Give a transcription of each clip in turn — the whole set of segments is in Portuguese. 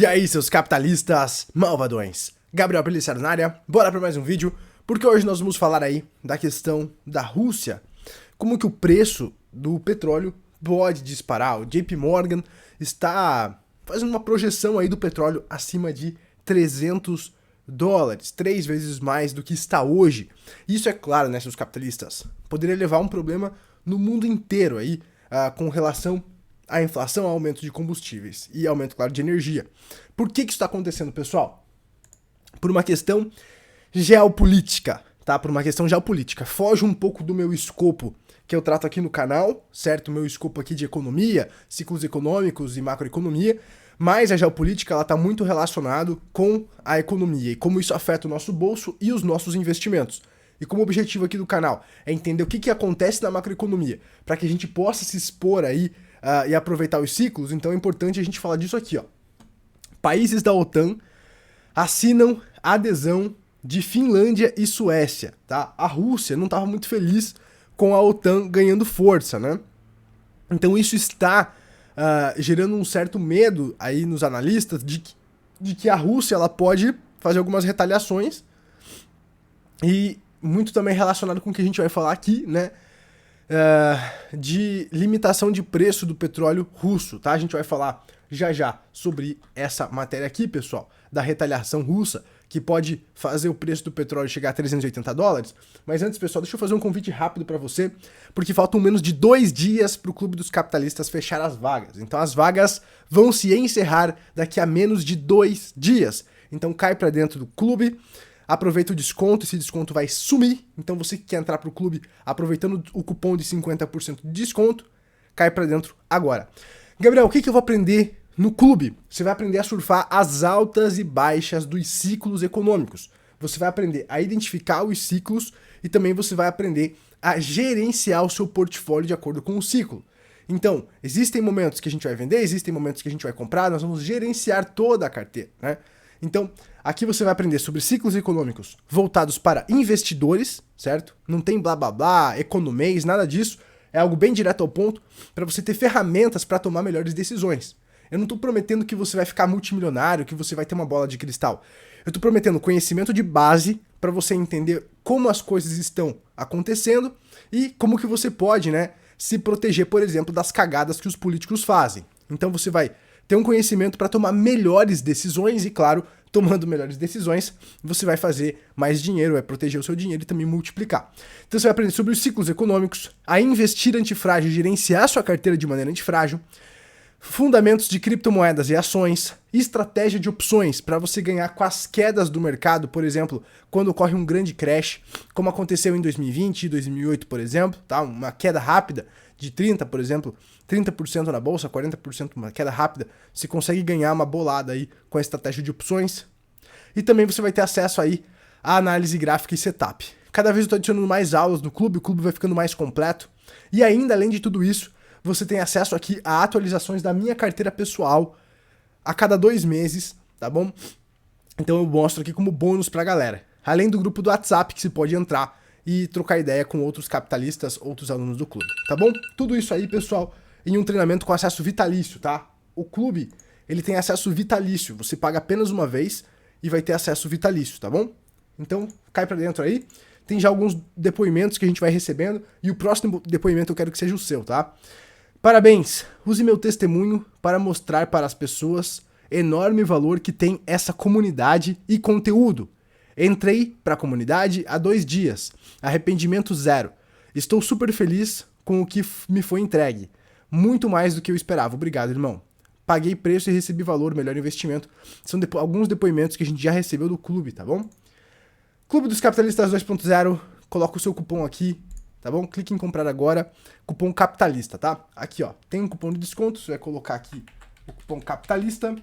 E aí, seus capitalistas malvadões? Gabriel Pelissaro na área, bora para mais um vídeo, porque hoje nós vamos falar aí da questão da Rússia, como que o preço do petróleo pode disparar. O JP Morgan está fazendo uma projeção aí do petróleo acima de $300, 3 vezes mais do que está hoje. Isso é claro, né, seus capitalistas, poderia levar a um problema no mundo inteiro aí, com relação a inflação, aumento de combustíveis e aumento, claro, de energia. Por que isso está acontecendo, pessoal? Por uma questão geopolítica, tá? Por uma questão geopolítica. Foge um pouco do meu escopo que eu trato aqui no canal, certo? Meu escopo aqui de economia, ciclos econômicos e macroeconomia, mas a geopolítica ela está muito relacionado com a economia e como isso afeta o nosso bolso e os nossos investimentos. E como objetivo aqui do canal é entender o que acontece na macroeconomia, para que a gente possa se expor aí e aproveitar os ciclos, então é importante a gente falar disso aqui, ó. Países da OTAN assinam a adesão de Finlândia e Suécia, tá? A Rússia não estava muito feliz com a OTAN ganhando força, né? Então isso está gerando um certo medo aí nos analistas de que a Rússia ela pode fazer algumas retaliações e muito também relacionado com o que a gente vai falar aqui, né? De limitação de preço do petróleo russo, tá? A gente vai falar já sobre essa matéria aqui, pessoal, da retaliação russa, que pode fazer o preço do petróleo chegar a $380. Mas antes, pessoal, deixa eu fazer um convite rápido para você, porque faltam menos de 2 dias para o Clube dos Capitalistas fechar as vagas. Então as vagas vão se encerrar daqui a menos de 2 dias. Então cai para dentro do clube. Aproveita o desconto, esse desconto vai sumir, então você que quer entrar pro clube aproveitando o cupom de 50% de desconto, cai pra dentro agora. Gabriel, o que eu vou aprender no clube? Você vai aprender a surfar as altas e baixas dos ciclos econômicos. Você vai aprender a identificar os ciclos e também você vai aprender a gerenciar o seu portfólio de acordo com o ciclo. Então, existem momentos que a gente vai vender, existem momentos que a gente vai comprar, nós vamos gerenciar toda a carteira, né? Então, aqui você vai aprender sobre ciclos econômicos voltados para investidores, certo? Não tem blá blá blá, economês, nada disso. É algo bem direto ao ponto para você ter ferramentas para tomar melhores decisões. Eu não estou prometendo que você vai ficar multimilionário, que você vai ter uma bola de cristal. Eu estou prometendo conhecimento de base para você entender como as coisas estão acontecendo e como que você pode, né, se proteger, por exemplo, das cagadas que os políticos fazem. Então você vai ter um conhecimento para tomar melhores decisões e, claro, tomando melhores decisões, você vai fazer mais dinheiro, vai proteger o seu dinheiro e também multiplicar. Então você vai aprender sobre os ciclos econômicos, a investir antifrágil, gerenciar sua carteira de maneira antifrágil, fundamentos de criptomoedas e ações, estratégia de opções para você ganhar com as quedas do mercado, por exemplo, quando ocorre um grande crash, como aconteceu em 2020 e 2008, por exemplo, tá? Uma queda rápida de 30%, por exemplo, 30% na bolsa, 40% uma queda rápida, você consegue ganhar uma bolada aí com a estratégia de opções. E também você vai ter acesso aí à análise gráfica e setup. Cada vez eu estou adicionando mais aulas no clube, o clube vai ficando mais completo. E ainda, além de tudo isso, você tem acesso aqui a atualizações da minha carteira pessoal a cada 2 meses, tá bom? Então eu mostro aqui como bônus pra galera. Além do grupo do WhatsApp que você pode entrar e trocar ideia com outros capitalistas, outros alunos do clube, tá bom? Tudo isso aí, pessoal, em um treinamento com acesso vitalício, tá? O clube, ele tem acesso vitalício, você paga apenas uma vez e vai ter acesso vitalício, tá bom? Então, cai pra dentro aí. Tem já alguns depoimentos que a gente vai recebendo e o próximo depoimento eu quero que seja o seu, tá? Parabéns! Use meu testemunho para mostrar para as pessoas enorme valor que tem essa comunidade e conteúdo. Entrei para a comunidade há 2 dias. Arrependimento zero. Estou super feliz com o que me foi entregue. Muito mais do que eu esperava. Obrigado, irmão. Paguei preço e recebi valor, melhor investimento. São alguns depoimentos que a gente já recebeu do clube, tá bom? Clube dos Capitalistas 2.0. Coloca o seu cupom aqui, tá bom? Clique em comprar agora. Cupom capitalista, tá? Aqui, ó. Tem um cupom de desconto. Você vai colocar aqui o cupom capitalista.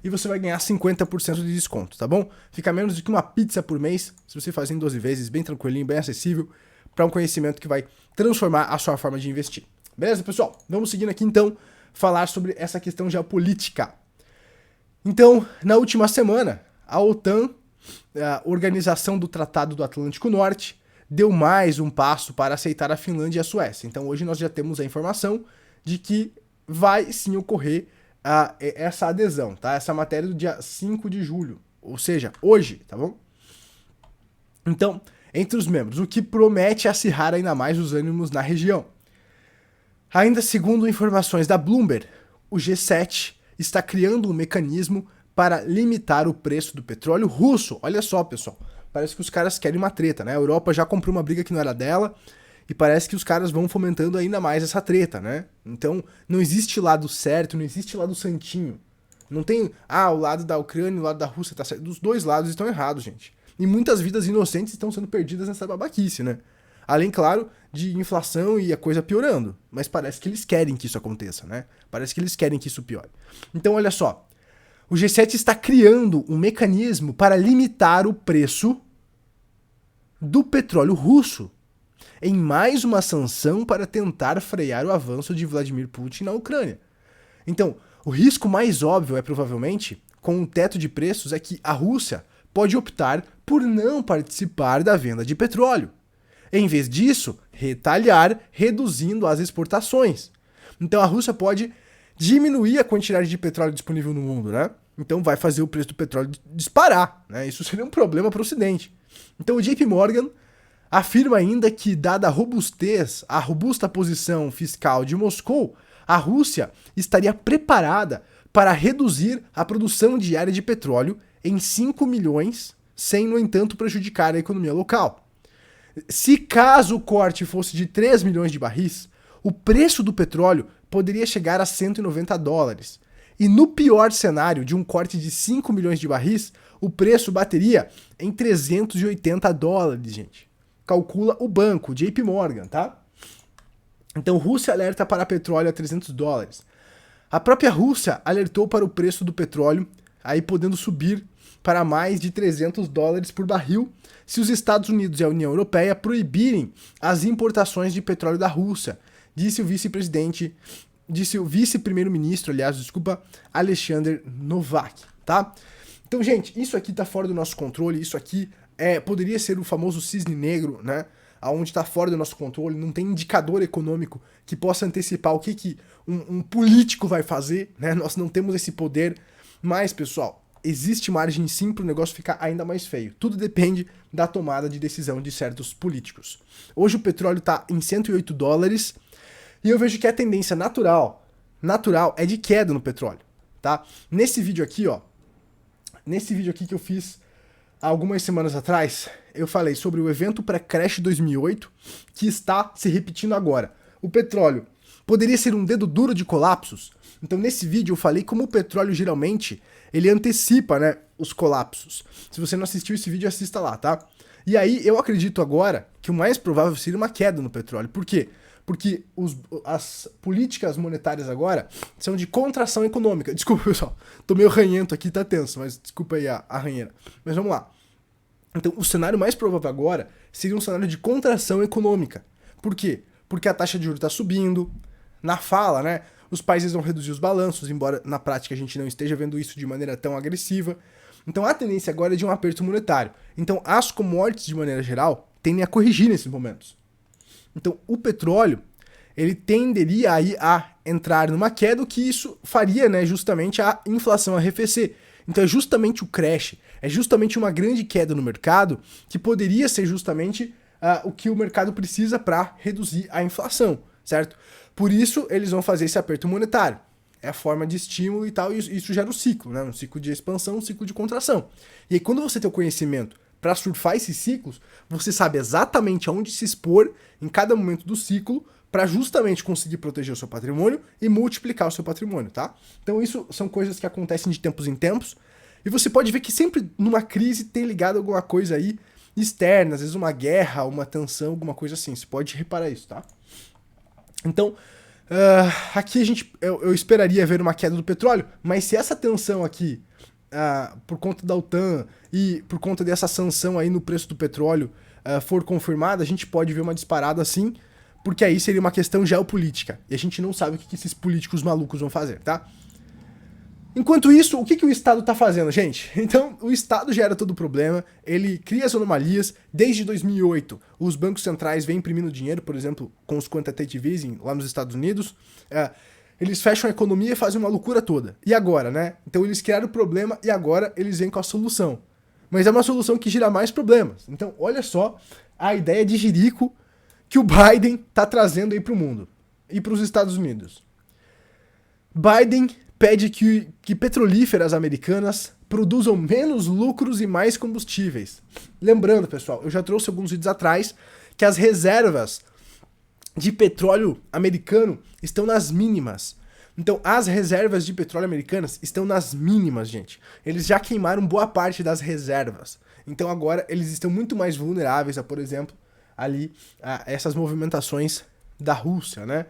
E você vai ganhar 50% de desconto, tá bom? Fica menos do que uma pizza por mês, se você faz em 12 vezes, bem tranquilinho, bem acessível, para um conhecimento que vai transformar a sua forma de investir. Beleza, pessoal? Vamos seguindo aqui, então, falar sobre essa questão geopolítica. Então, na última semana, a OTAN, a Organização do Tratado do Atlântico Norte, deu mais um passo para aceitar a Finlândia e a Suécia. Então, hoje nós já temos a informação de que vai sim ocorrer essa adesão, tá? Essa matéria do dia 5 de julho, ou seja, hoje, tá bom? Então, entre os membros, o que promete acirrar ainda mais os ânimos na região. Ainda segundo informações da Bloomberg, o G7 está criando um mecanismo para limitar o preço do petróleo russo. Olha só, pessoal, parece que os caras querem uma treta, né? A Europa já comprou uma briga que não era dela e parece que os caras vão fomentando ainda mais essa treta, né? Então, não existe lado certo, não existe lado santinho. Não tem, o lado da Ucrânia e o lado da Rússia tá certo. Os dois lados estão errados, gente. E muitas vidas inocentes estão sendo perdidas nessa babaquice, né? Além, claro, de inflação e a coisa piorando. Mas parece que eles querem que isso aconteça, né? Parece que eles querem que isso piore. Então, olha só. O G7 está criando um mecanismo para limitar o preço do petróleo russo, em mais uma sanção para tentar frear o avanço de Vladimir Putin na Ucrânia. Então, o risco mais óbvio é provavelmente, com um teto de preços, é que a Rússia pode optar por não participar da venda de petróleo. Em vez disso, retaliar, reduzindo as exportações. Então a Rússia pode diminuir a quantidade de petróleo disponível no mundo, né? Então vai fazer o preço do petróleo disparar, né? Isso seria um problema para o Ocidente. Então o JP Morgan afirma ainda que, dada a robustez, a robusta posição fiscal de Moscou, a Rússia estaria preparada para reduzir a produção diária de petróleo em 5 milhões, sem, no entanto, prejudicar a economia local. Se caso o corte fosse de 3 milhões de barris, o preço do petróleo poderia chegar a $190. E no pior cenário de um corte de 5 milhões de barris, o preço bateria em $380, gente. Calcula o banco, JP Morgan, tá? Então, Rússia alerta para petróleo a $300. A própria Rússia alertou para o preço do petróleo, aí podendo subir para mais de $300 por barril, se os Estados Unidos e a União Europeia proibirem as importações de petróleo da Rússia, disse o vice-primeiro-ministro, Alexander Novak, tá? Então, gente, isso aqui tá fora do nosso controle, isso aqui poderia ser o famoso cisne negro, né? Aonde está fora do nosso controle, não tem indicador econômico que possa antecipar o que um político vai fazer, né? Nós não temos esse poder, mas, pessoal, existe margem sim para o negócio ficar ainda mais feio. Tudo depende da tomada de decisão de certos políticos. Hoje o petróleo está em $108 e eu vejo que a tendência natural é de queda no petróleo, tá? Nesse vídeo aqui que eu fiz há algumas semanas atrás, eu falei sobre o evento pré-crash 2008 que está se repetindo agora. O petróleo poderia ser um dedo duro de colapsos. Então nesse vídeo eu falei como o petróleo geralmente ele antecipa, né, os colapsos. Se você não assistiu esse vídeo, assista lá, tá? E aí eu acredito agora que o mais provável seria uma queda no petróleo. Por quê? Porque as políticas monetárias agora são de contração econômica. Desculpa, pessoal, tô meio ranhento aqui, tá tenso, mas desculpa aí a ranheira. Mas vamos lá. Então o cenário mais provável agora seria um cenário de contração econômica. Por quê? Porque a taxa de juros está subindo. Na fala, né, os países vão reduzir os balanços, embora na prática a gente não esteja vendo isso de maneira tão agressiva. Então a tendência agora é de um aperto monetário. Então as commodities, de maneira geral, tendem a corrigir nesses momentos. Então o petróleo, ele tenderia aí a entrar numa queda, o que isso faria, né, justamente a inflação arrefecer. Então é justamente o crash, é justamente uma grande queda no mercado que poderia ser justamente o que o mercado precisa para reduzir a inflação, certo? Por isso eles vão fazer esse aperto monetário. É a forma de estímulo e tal, e isso gera um ciclo, né? Um ciclo de expansão, um ciclo de contração. E aí quando você tem o conhecimento para surfar esses ciclos, você sabe exatamente aonde se expor em cada momento do ciclo para justamente conseguir proteger o seu patrimônio e multiplicar o seu patrimônio, tá? Então isso são coisas que acontecem de tempos em tempos, e você pode ver que sempre numa crise tem ligado alguma coisa aí externa, às vezes uma guerra, uma tensão, alguma coisa assim. Você pode reparar isso, tá? Então, aqui eu esperaria ver uma queda do petróleo, mas se essa tensão aqui, por conta da OTAN e por conta dessa sanção aí no preço do petróleo for confirmada, a gente pode ver uma disparada assim, porque aí seria uma questão geopolítica, e a gente não sabe o que esses políticos malucos vão fazer, tá? Enquanto isso, o que o Estado tá fazendo, gente? Então, o Estado gera todo o problema, ele cria as anomalias. Desde 2008, os bancos centrais vêm imprimindo dinheiro, por exemplo, com os quantitative easing lá nos Estados Unidos. eles fecham a economia e fazem uma loucura toda. E agora, né? Então eles criaram o problema e agora eles vêm com a solução. Mas é uma solução que gira mais problemas. Então, olha só a ideia de jirico que o Biden tá trazendo aí pro mundo e pros Estados Unidos. Biden pede que petrolíferas americanas produzam menos lucros e mais combustíveis. Lembrando, pessoal, eu já trouxe alguns vídeos atrás que as reservas de petróleo americano estão nas mínimas. Então, as reservas de petróleo americanas estão nas mínimas, gente. Eles já queimaram boa parte das reservas. Então, agora, eles estão muito mais vulneráveis a, por exemplo, ali, a essas movimentações da Rússia, né?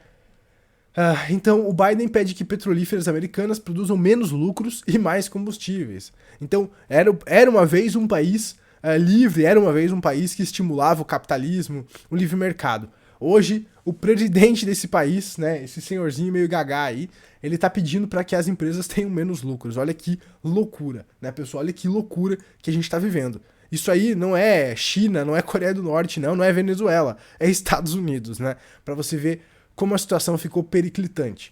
Então, o Biden pede que petrolíferas americanas produzam menos lucros e mais combustíveis. Então, era uma vez um país livre, era uma vez um país que estimulava o capitalismo, o livre mercado. Hoje, o presidente desse país, né, esse senhorzinho meio gagá aí, ele tá pedindo para que as empresas tenham menos lucros. Olha que loucura, né, pessoal? Olha que loucura que a gente tá vivendo. Isso aí não é China, não é Coreia do Norte, não é Venezuela, é Estados Unidos, né? Para você ver como a situação ficou periclitante.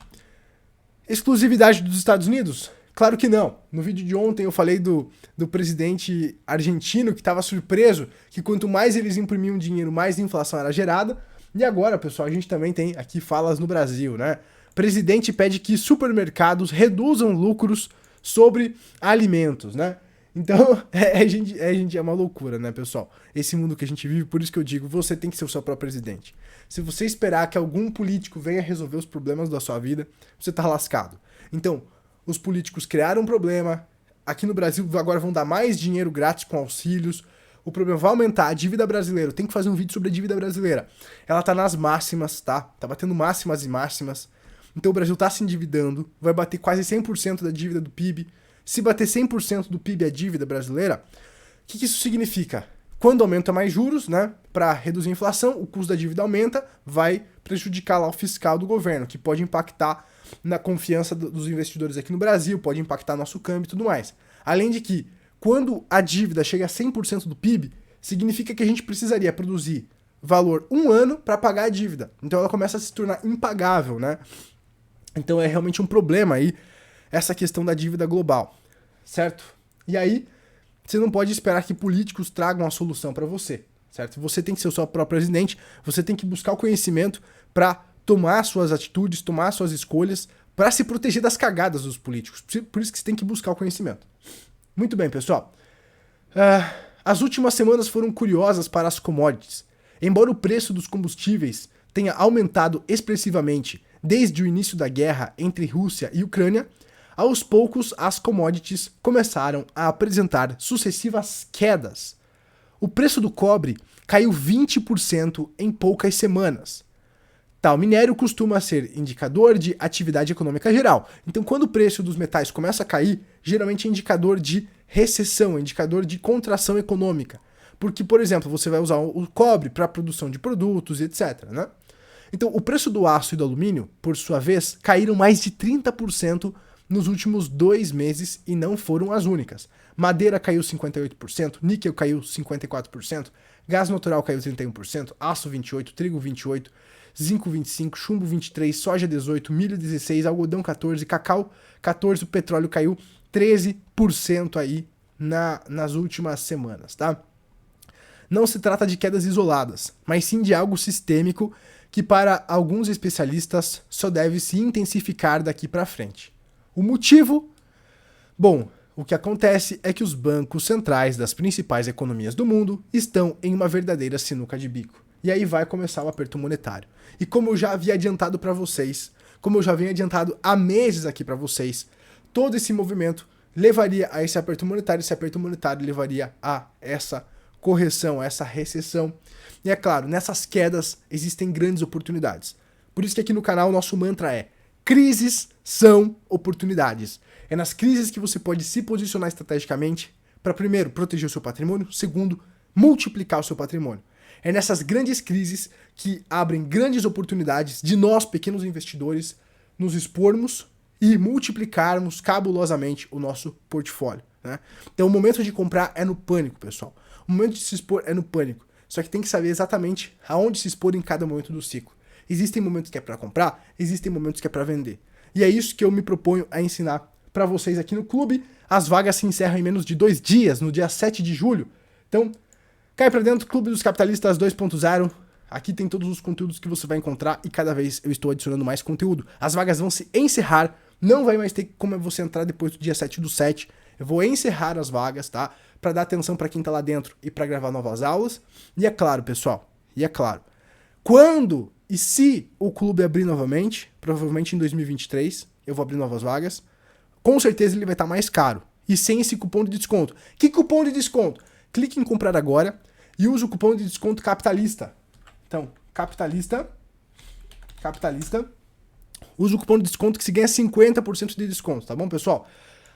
Exclusividade dos Estados Unidos? Claro que não. No vídeo de ontem eu falei do presidente argentino que estava surpreso que quanto mais eles imprimiam dinheiro, mais inflação era gerada. E agora, pessoal, a gente também tem aqui falas no Brasil, né? Presidente pede que supermercados reduzam lucros sobre alimentos, né? Então, é uma loucura, né, pessoal? Esse mundo que a gente vive, por isso que eu digo, você tem que ser o seu próprio presidente. Se você esperar que algum político venha resolver os problemas da sua vida, você tá lascado. Então, os políticos criaram um problema, aqui no Brasil agora vão dar mais dinheiro grátis com auxílios, o problema vai aumentar, a dívida brasileira, eu tenho que fazer um vídeo sobre a dívida brasileira. Ela tá nas máximas, tá? Tá batendo máximas e máximas. Então o Brasil tá se endividando, vai bater quase 100% da dívida do PIB. Se bater 100% do PIB a dívida brasileira, o que isso significa? Quando aumenta mais juros, né, para reduzir a inflação, o custo da dívida aumenta, vai prejudicar lá o fiscal do governo, que pode impactar na confiança dos investidores aqui no Brasil, pode impactar nosso câmbio e tudo mais. Além de que, quando a dívida chega a 100% do PIB, significa que a gente precisaria produzir valor um ano para pagar a dívida. Então ela começa a se tornar impagável, né? Então é realmente um problema aí essa questão da dívida global, certo? E aí, você não pode esperar que políticos tragam a solução para você, certo? Você tem que ser o seu próprio presidente, você tem que buscar o conhecimento para tomar suas atitudes, tomar suas escolhas, para se proteger das cagadas dos políticos. Por isso que você tem que buscar o conhecimento. Muito bem, pessoal. As últimas semanas foram curiosas para as commodities. Embora o preço dos combustíveis tenha aumentado expressivamente desde o início da guerra entre Rússia e Ucrânia, aos poucos as commodities começaram a apresentar sucessivas quedas. O preço do cobre caiu 20% em poucas semanas. Tal minério costuma ser indicador de atividade econômica geral. Então, quando o preço dos metais começa a cair, geralmente é indicador de recessão, é indicador de contração econômica. Porque, por exemplo, você vai usar o cobre para a produção de produtos, etc., né? Então, o preço do aço e do alumínio, por sua vez, caíram mais de 30% nos últimos 2 meses e não foram as únicas. Madeira caiu 58%, níquel caiu 54%, gás natural caiu 31%, aço 28%, trigo 28%, zinco 25%, chumbo 23%, soja 18%, milho 16%, algodão 14%, cacau 14%, o petróleo caiu 13% aí nas últimas semanas, tá? Não se trata de quedas isoladas, mas sim de algo sistêmico que para alguns especialistas só deve se intensificar daqui para frente. O motivo? Bom, o que acontece é que os bancos centrais das principais economias do mundo estão em uma verdadeira sinuca de bico. E aí vai começar o aperto monetário. E como eu já havia adiantado para vocês, como eu já venho adiantado há meses aqui para vocês, todo esse movimento levaria a esse aperto monetário levaria a essa correção, a essa recessão. E é claro, nessas quedas existem grandes oportunidades. Por isso que aqui no canal o nosso mantra é: crises são oportunidades. É nas crises que você pode se posicionar estrategicamente para, primeiro, proteger o seu patrimônio, segundo, multiplicar o seu patrimônio. É nessas grandes crises que abrem grandes oportunidades de nós, pequenos investidores, nos expormos e multiplicarmos cabulosamente o nosso portfólio, né? Então o momento de comprar é no pânico, pessoal. O momento de se expor é no pânico. Só que tem que saber exatamente aonde se expor em cada momento do ciclo. Existem momentos que é para comprar, existem momentos que é para vender. e é isso que eu me proponho a ensinar para vocês aqui no clube. As vagas se encerram em menos de 2 dias, no dia 7 de julho. Então, cai pra dentro, Clube dos Capitalistas 2.0. Aqui tem todos os conteúdos que você vai encontrar e cada vez eu estou adicionando mais conteúdo. As vagas vão se encerrar, não vai mais ter como você entrar depois do dia 7/7. Eu vou encerrar as vagas, tá? Pra dar atenção pra quem tá lá dentro e pra gravar novas aulas. E é claro, pessoal, quando e se o clube abrir novamente, provavelmente em 2023, eu vou abrir novas vagas, com certeza ele vai estar mais caro. E sem esse cupom de desconto. Que cupom de desconto? Clique em comprar agora e use o cupom de desconto capitalista. Então, capitalista, usa o cupom de desconto que se ganha 50% de desconto, tá bom, pessoal?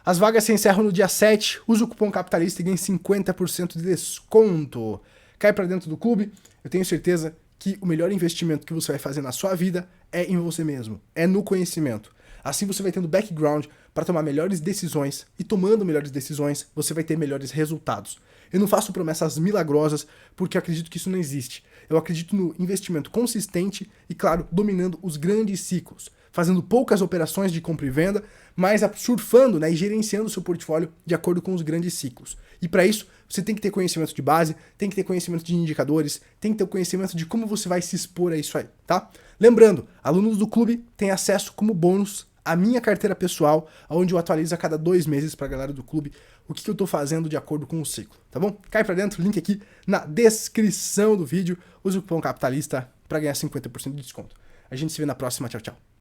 As vagas se encerram no dia 7, usa o cupom capitalista e ganha 50% de desconto. Cai pra dentro do clube, eu tenho certeza que o melhor investimento que você vai fazer na sua vida é em você mesmo, é no conhecimento. Assim você vai tendo background para tomar melhores decisões e tomando melhores decisões, você vai ter melhores resultados. Eu não faço promessas milagrosas porque eu acredito que isso não existe. Eu acredito no investimento consistente e, claro, dominando os grandes ciclos, fazendo poucas operações de compra e venda, mas surfando, né, e gerenciando o seu portfólio de acordo com os grandes ciclos. E para isso, você tem que ter conhecimento de base, tem que ter conhecimento de indicadores, tem que ter o conhecimento de como você vai se expor a isso aí, tá? Lembrando, alunos do clube têm acesso como bônus à minha carteira pessoal, onde eu atualizo a cada 2 meses para a galera do clube o que eu tô fazendo de acordo com o ciclo, tá bom? Cai pra dentro, link aqui na descrição do vídeo, use o cupom capitalista para ganhar 50% de desconto. A gente se vê na próxima, tchau, tchau.